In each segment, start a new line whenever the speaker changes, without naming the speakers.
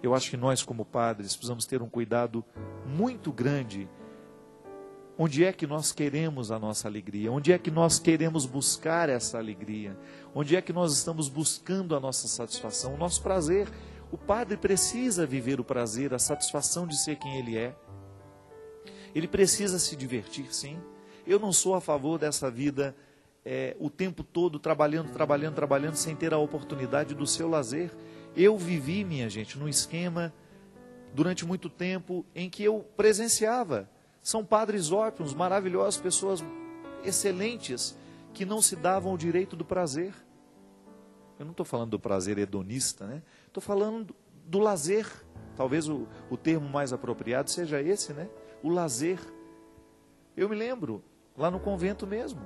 eu acho que nós como padres precisamos ter um cuidado muito grande. Onde é que nós queremos a nossa alegria? Onde é que nós queremos buscar essa alegria? Onde é que nós estamos buscando a nossa satisfação, o nosso prazer? O padre precisa viver o prazer, a satisfação de ser quem ele é. Ele precisa se divertir, sim. Eu não sou a favor dessa vida o tempo todo trabalhando, sem ter a oportunidade do seu lazer. Eu vivi, minha gente, num esquema durante muito tempo em que eu presenciava. São padres ótimos, maravilhosos, pessoas excelentes, que não se davam o direito do prazer. Eu não estou falando do prazer hedonista, né? Estou falando do lazer. Talvez o termo mais apropriado seja esse, né? O lazer. Eu me lembro, lá no convento mesmo,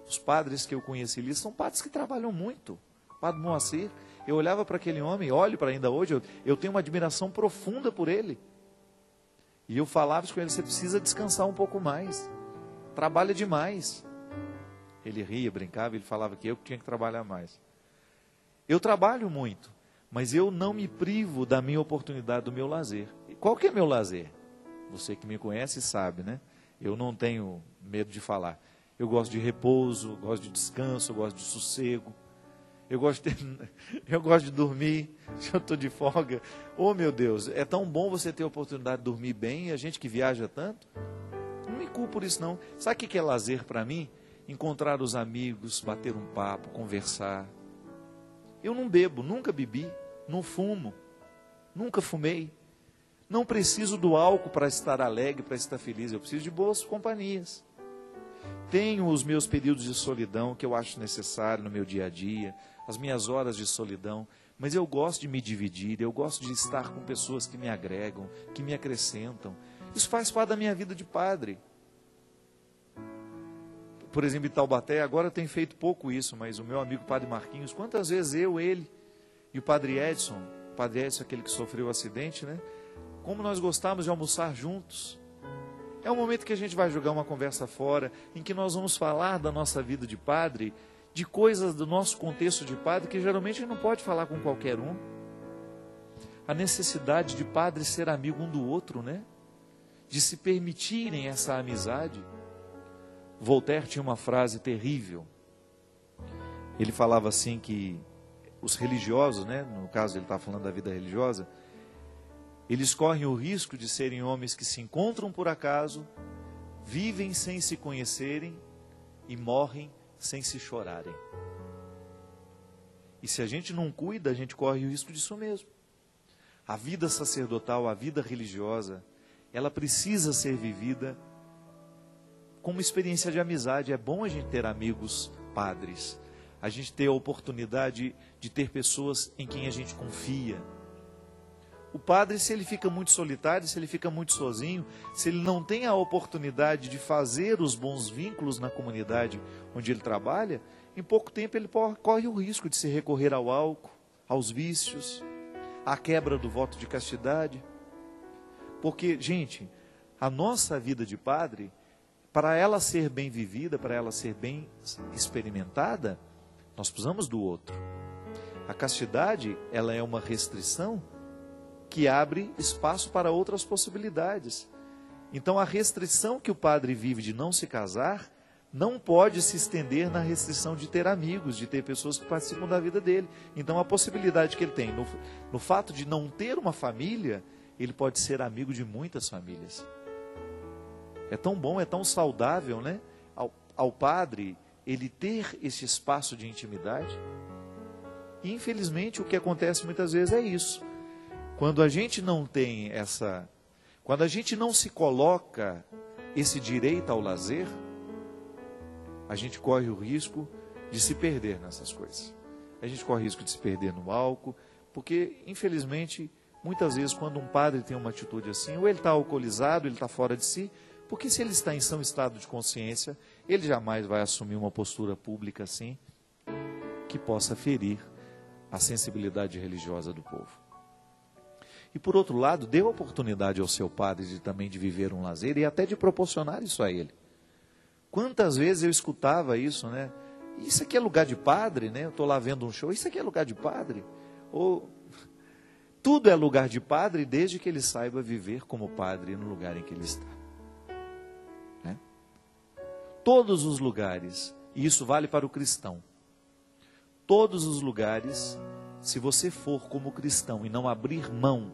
os padres que eu conheci ali são padres que trabalham muito. Padre Moacir, eu olhava para aquele homem, olho para ainda hoje, eu tenho uma admiração profunda por ele. E eu falava com ele, você precisa descansar um pouco mais. Trabalha demais. Ele ria, brincava, ele falava que eu tinha que trabalhar mais. Eu trabalho muito, mas eu não me privo da minha oportunidade, do meu lazer. E qual que é meu lazer? Você que me conhece sabe, né? Eu não tenho medo de falar. Eu gosto de repouso, gosto de descanso, gosto de sossego. Eu gosto de dormir, eu estou de folga. Oh, meu Deus, é tão bom você ter a oportunidade de dormir bem, a gente que viaja tanto. Não me culpo por isso, não. Sabe o que é lazer para mim? Encontrar os amigos, bater um papo, conversar. Eu não bebo, nunca bebi, não fumo, nunca fumei. Não preciso do álcool para estar alegre, para estar feliz. Eu preciso de boas companhias. Tenho os meus períodos de solidão que eu acho necessário no meu dia a dia, as minhas horas de solidão, mas eu gosto de me dividir, eu gosto de estar com pessoas que me agregam, que me acrescentam. Isso faz parte da minha vida de padre. Por exemplo, em Taubaté, agora tem feito pouco isso, mas o meu amigo Padre Marquinhos, quantas vezes ele e o Padre Edson, aquele que sofreu o acidente, né? Como nós gostávamos de almoçar juntos. É um momento que a gente vai jogar uma conversa fora, em que nós vamos falar da nossa vida de padre, de coisas do nosso contexto de padre, que geralmente a gente não pode falar com qualquer um. A necessidade de padre ser amigo um do outro, né? De se permitirem essa amizade. Voltaire tinha uma frase terrível. Ele falava assim que os religiosos, né? No caso ele está falando da vida religiosa, eles correm o risco de serem homens que se encontram por acaso, vivem sem se conhecerem e morrem sem se chorarem. E se a gente não cuida, a gente corre o risco disso mesmo. A vida sacerdotal, a vida religiosa, ela precisa ser vivida como experiência de amizade. É bom a gente ter amigos padres, a gente ter a oportunidade de ter pessoas em quem a gente confia. O padre, se ele fica muito solitário, se ele fica muito sozinho, se ele não tem a oportunidade de fazer os bons vínculos na comunidade onde ele trabalha, em pouco tempo ele corre o risco de se recorrer ao álcool, aos vícios, à quebra do voto de castidade. Porque, gente, a nossa vida de padre, para ela ser bem vivida, para ela ser bem experimentada, nós precisamos do outro. A castidade, ela é uma restrição que abre espaço para outras possibilidades. Então, a restrição que o padre vive de não se casar, não pode se estender na restrição de ter amigos, de ter pessoas que participam da vida dele. Então, a possibilidade que ele tem, no fato de não ter uma família, ele pode ser amigo de muitas famílias. É tão bom, é tão saudável, né? Ao padre, ele ter esse espaço de intimidade. E, infelizmente, o que acontece muitas vezes é isso. Quando a gente não tem quando a gente não se coloca esse direito ao lazer, a gente corre o risco de se perder nessas coisas. A gente corre o risco de se perder no álcool, porque, infelizmente, muitas vezes quando um padre tem uma atitude assim, ou ele está alcoolizado, ele está fora de si, porque se ele está em são estado de consciência, ele jamais vai assumir uma postura pública assim, que possa ferir a sensibilidade religiosa do povo. E por outro lado, dê a oportunidade ao seu padre também de viver um lazer e até de proporcionar isso a ele. Quantas vezes eu escutava isso, né? Isso aqui é lugar de padre, né? Eu estou lá vendo um show, isso aqui é lugar de padre? Ou tudo é lugar de padre, desde que ele saiba viver como padre no lugar em que ele está. Né? Todos os lugares, e isso vale para o cristão, todos os lugares, se você for como cristão e não abrir mão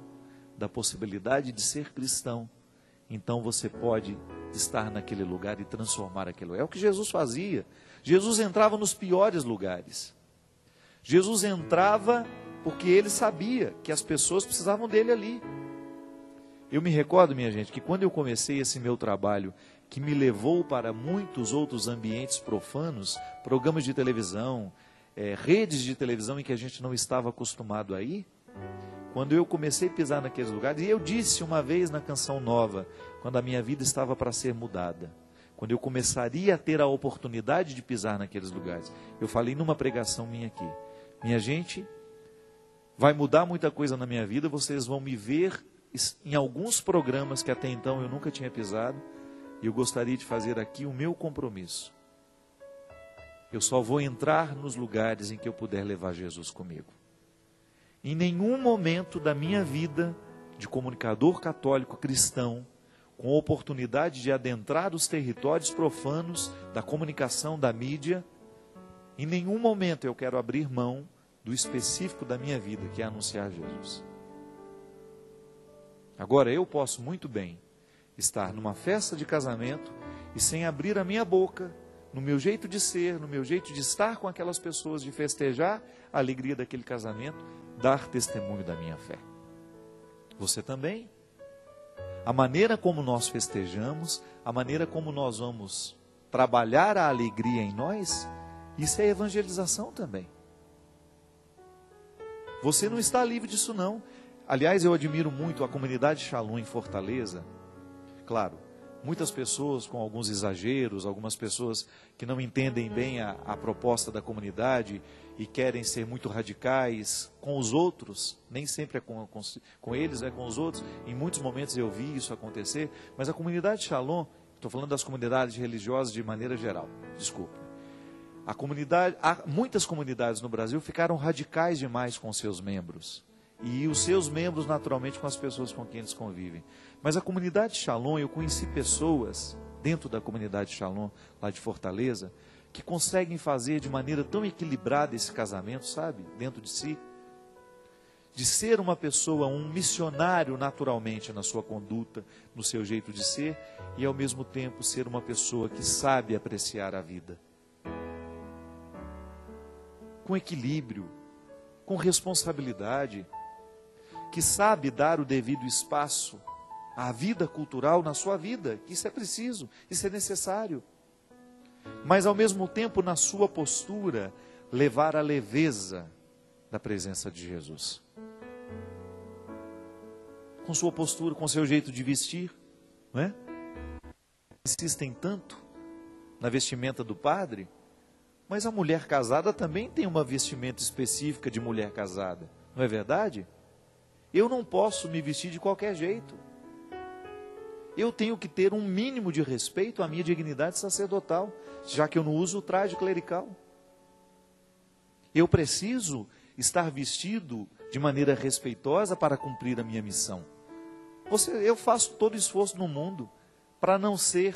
da possibilidade de ser cristão, então você pode estar naquele lugar e transformar aquele lugar. É o que Jesus fazia. Jesus entrava nos piores lugares. Jesus entrava porque ele sabia que as pessoas precisavam dele ali. Eu me recordo, minha gente, que quando eu comecei esse meu trabalho, que me levou para muitos outros ambientes profanos, programas de televisão, redes de televisão em que a gente não estava acostumado a ir, quando eu comecei a pisar naqueles lugares, e eu disse uma vez na Canção Nova, quando a minha vida estava para ser mudada, quando eu começaria a ter a oportunidade de pisar naqueles lugares, eu falei numa pregação minha aqui: minha gente, vai mudar muita coisa na minha vida, vocês vão me ver em alguns programas que até então eu nunca tinha pisado, e eu gostaria de fazer aqui o meu compromisso. Eu só vou entrar nos lugares em que eu puder levar Jesus comigo. Em nenhum momento da minha vida de comunicador católico cristão, com oportunidade de adentrar os territórios profanos da comunicação, da mídia, em nenhum momento eu quero abrir mão do específico da minha vida, que é anunciar Jesus. Agora, eu posso muito bem estar numa festa de casamento e sem abrir a minha boca, no meu jeito de ser, no meu jeito de estar com aquelas pessoas, de festejar a alegria daquele casamento, dar testemunho da minha fé. Você também? A maneira como nós festejamos, a maneira como nós vamos trabalhar a alegria em nós, isso é evangelização também. Você não está livre disso não. Aliás, eu admiro muito a comunidade Shalom em Fortaleza. Claro, muitas pessoas com alguns exageros, algumas pessoas que não entendem bem a proposta da comunidade e querem ser muito radicais com os outros, nem sempre é com eles, é com os outros. Em muitos momentos eu vi isso acontecer, mas a comunidade Shalom, estou falando das comunidades religiosas de maneira geral, desculpe. Muitas comunidades no Brasil ficaram radicais demais com seus membros. E os seus membros, naturalmente, com as pessoas com quem eles convivem. Mas a comunidade Shalom, eu conheci pessoas dentro da comunidade Shalom, lá de Fortaleza, que conseguem fazer de maneira tão equilibrada esse casamento, sabe? Dentro de si. De ser uma pessoa, um missionário naturalmente na sua conduta, no seu jeito de ser, e ao mesmo tempo ser uma pessoa que sabe apreciar a vida. Com equilíbrio, com responsabilidade, que sabe dar o devido espaço à vida cultural na sua vida, que isso é preciso, isso é necessário. Mas ao mesmo tempo, na sua postura, levar a leveza da presença de Jesus. Com sua postura, com seu jeito de vestir, não é? Insistem tanto na vestimenta do padre, mas a mulher casada também tem uma vestimenta específica de mulher casada, não é verdade? Eu não posso me vestir de qualquer jeito. Eu tenho que ter um mínimo de respeito à minha dignidade sacerdotal, já que eu não uso o traje clerical. Eu preciso estar vestido de maneira respeitosa para cumprir a minha missão. Eu faço todo esforço no mundo para não ser.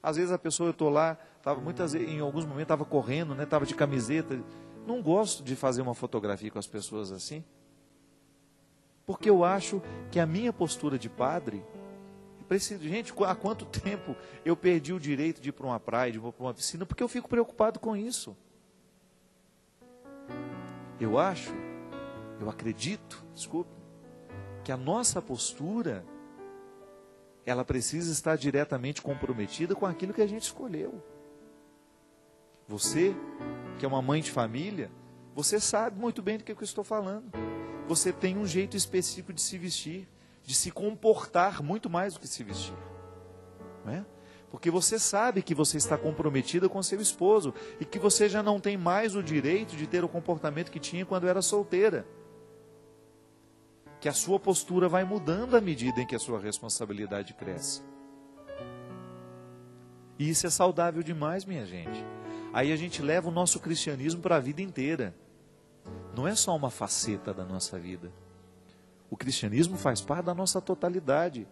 Às vezes a pessoa, eu estou lá, muitas vezes, em alguns momentos estava correndo, estava de camiseta. Não gosto de fazer uma fotografia com as pessoas assim. Porque eu acho que a minha postura de padre, gente, há quanto tempo eu perdi o direito de ir para uma praia, de ir para uma piscina, porque eu fico preocupado com isso. Eu acredito, que a nossa postura, ela precisa estar diretamente comprometida com aquilo que a gente escolheu. Você, que é uma mãe de família, você sabe muito bem do que eu estou falando. Você tem um jeito específico de se vestir, de se comportar muito mais do que se vestir. Não é? Porque você sabe que você está comprometida com seu esposo e que você já não tem mais o direito de ter o comportamento que tinha quando era solteira. Que a sua postura vai mudando à medida em que a sua responsabilidade cresce. E isso é saudável demais, minha gente. Aí a gente leva o nosso cristianismo para a vida inteira. Não é só uma faceta da nossa vida. O cristianismo faz parte da nossa totalidade.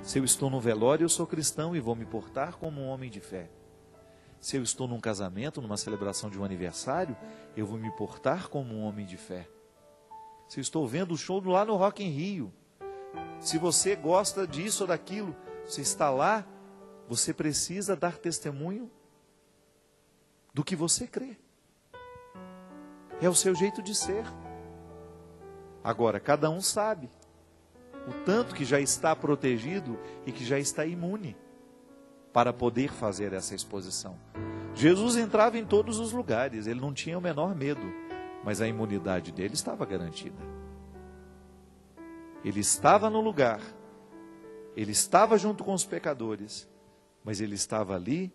Se eu estou no velório, eu sou cristão e vou me portar como um homem de fé. Se eu estou num casamento, numa celebração de um aniversário, eu vou me portar como um homem de fé. Se eu estou vendo o show lá no Rock in Rio, se você gosta disso ou daquilo, você está lá, você precisa dar testemunho do que você crê. É o seu jeito de ser. Agora, cada um sabe o tanto que já está protegido e que já está imune para poder fazer essa exposição. Jesus entrava em todos os lugares, ele não tinha o menor medo, mas a imunidade dele estava garantida. Ele estava no lugar, ele estava junto com os pecadores, mas ele estava ali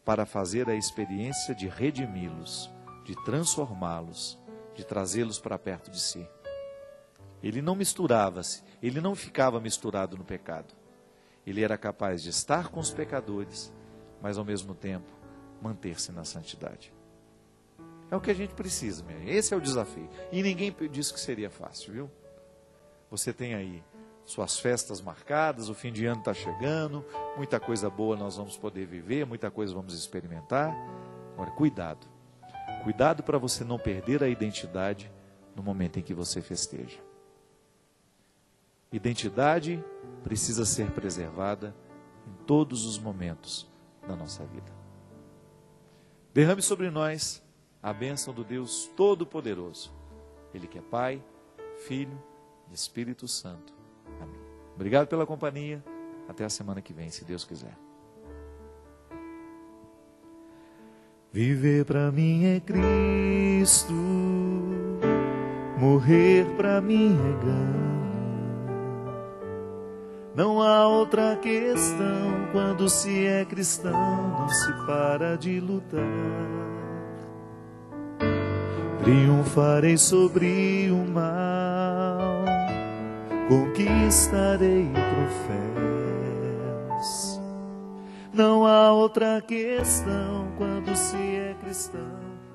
para fazer a experiência de redimi-los, de transformá-los, de trazê-los para perto de si. Ele não misturava-se, ele não ficava misturado no pecado. Ele era capaz de estar com os pecadores, mas ao mesmo tempo manter-se na santidade. É o que a gente precisa, mesmo. Esse é o desafio. E ninguém disse que seria fácil, viu? Você tem aí suas festas marcadas, o fim de ano está chegando, muita coisa boa nós vamos poder viver, muita coisa vamos experimentar. Agora, cuidado. Cuidado para você não perder a identidade no momento em que você festeja. Identidade precisa ser preservada em todos os momentos da nossa vida. Derrame sobre nós a bênção do Deus Todo-Poderoso. Ele que é Pai, Filho e Espírito Santo. Amém. Obrigado pela companhia. Até a semana que vem, se Deus quiser.
Viver para mim é Cristo, morrer para mim é ganho. Não há outra questão, quando se é cristão, não se para de lutar. Triunfarei sobre o mal, conquistarei troféus. Não há outra questão, quando se é cristão.